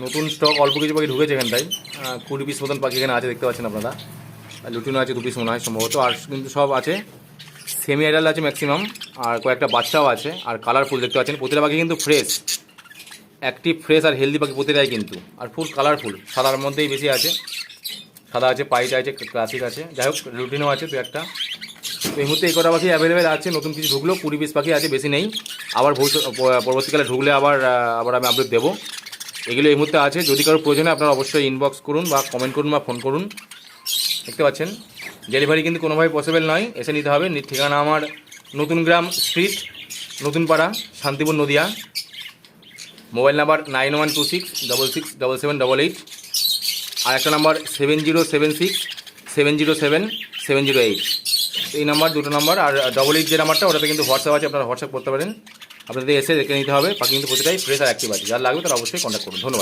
নতুন স্টক অল্প কিছু পাখি ঢুকেছে এখানটায়। 20 পিস মতন পাখি এখানে আছে, দেখতে পাচ্ছেন আপনারা। লুটিনো আছে 2 পিস মনে হয় সম্ভবত, আর কিন্তু সব আছে সেমি অ্যাডাল্ট আছে ম্যাক্সিমাম, আর কয়েকটা বাচ্চাও আছে। আর কালারফুল দেখতে পাচ্ছেন, প্রতিটা পাখি কিন্তু ফ্রেশ, অ্যাক্টিভ, ফ্রেশ আর হেলদি পাখি প্রতিটাই কিন্তু, আর ফুল কালারফুল। সাদার মধ্যেই বেশি আছে, সাদা আছে, পাইট আছে, ক্লাসিক আছে, যাই হোক লুটিনো আছে দু একটা। তো এই মুহূর্তে এই কটা পাখি অ্যাভেলেবেল আছে। নতুন কিছু ঢুকলো, 20 পিস পাখি আছে, বেশি নেই। আবার পরবর্তীকালে ঢুকলে আবার আমি আপডেট দেবো। এগুলো এই মুহূর্তে আছে। যদি কারো প্রয়োজনে আপনারা অবশ্যই ইনবক্স করুন বা কমেন্ট করুন বা ফোন করুন। দেখতে পাচ্ছেন ডেলিভারি কিন্তু কোনোভাবে পসিবল নয়, এসে নিতে হবে। ঠিকানা আমার নতুন গ্রাম স্ট্রিট, নতুন পাড়া, শান্তিপুর, নদিয়া। Mobile number 9126667788। আর একটা নাম্বার 7076707708। এই নাম্বার, দুটো নাম্বার। আর 88 যে নাম্বারটা, ওটাতে কিন্তু হোয়াটসঅ্যাপ আছে, আপনারা হোয়াটসঅ্যাপ করতে পারেন। আপনাদের এসে দেখে নিতে হবে। পাখি কিন্তু প্রতিটাই ফ্রেশ আর অ্যাক্টিভ আছে। যার লাগবে তারা অবশ্যই কন্ট্যাক্ট করুন। ধন্যবাদ।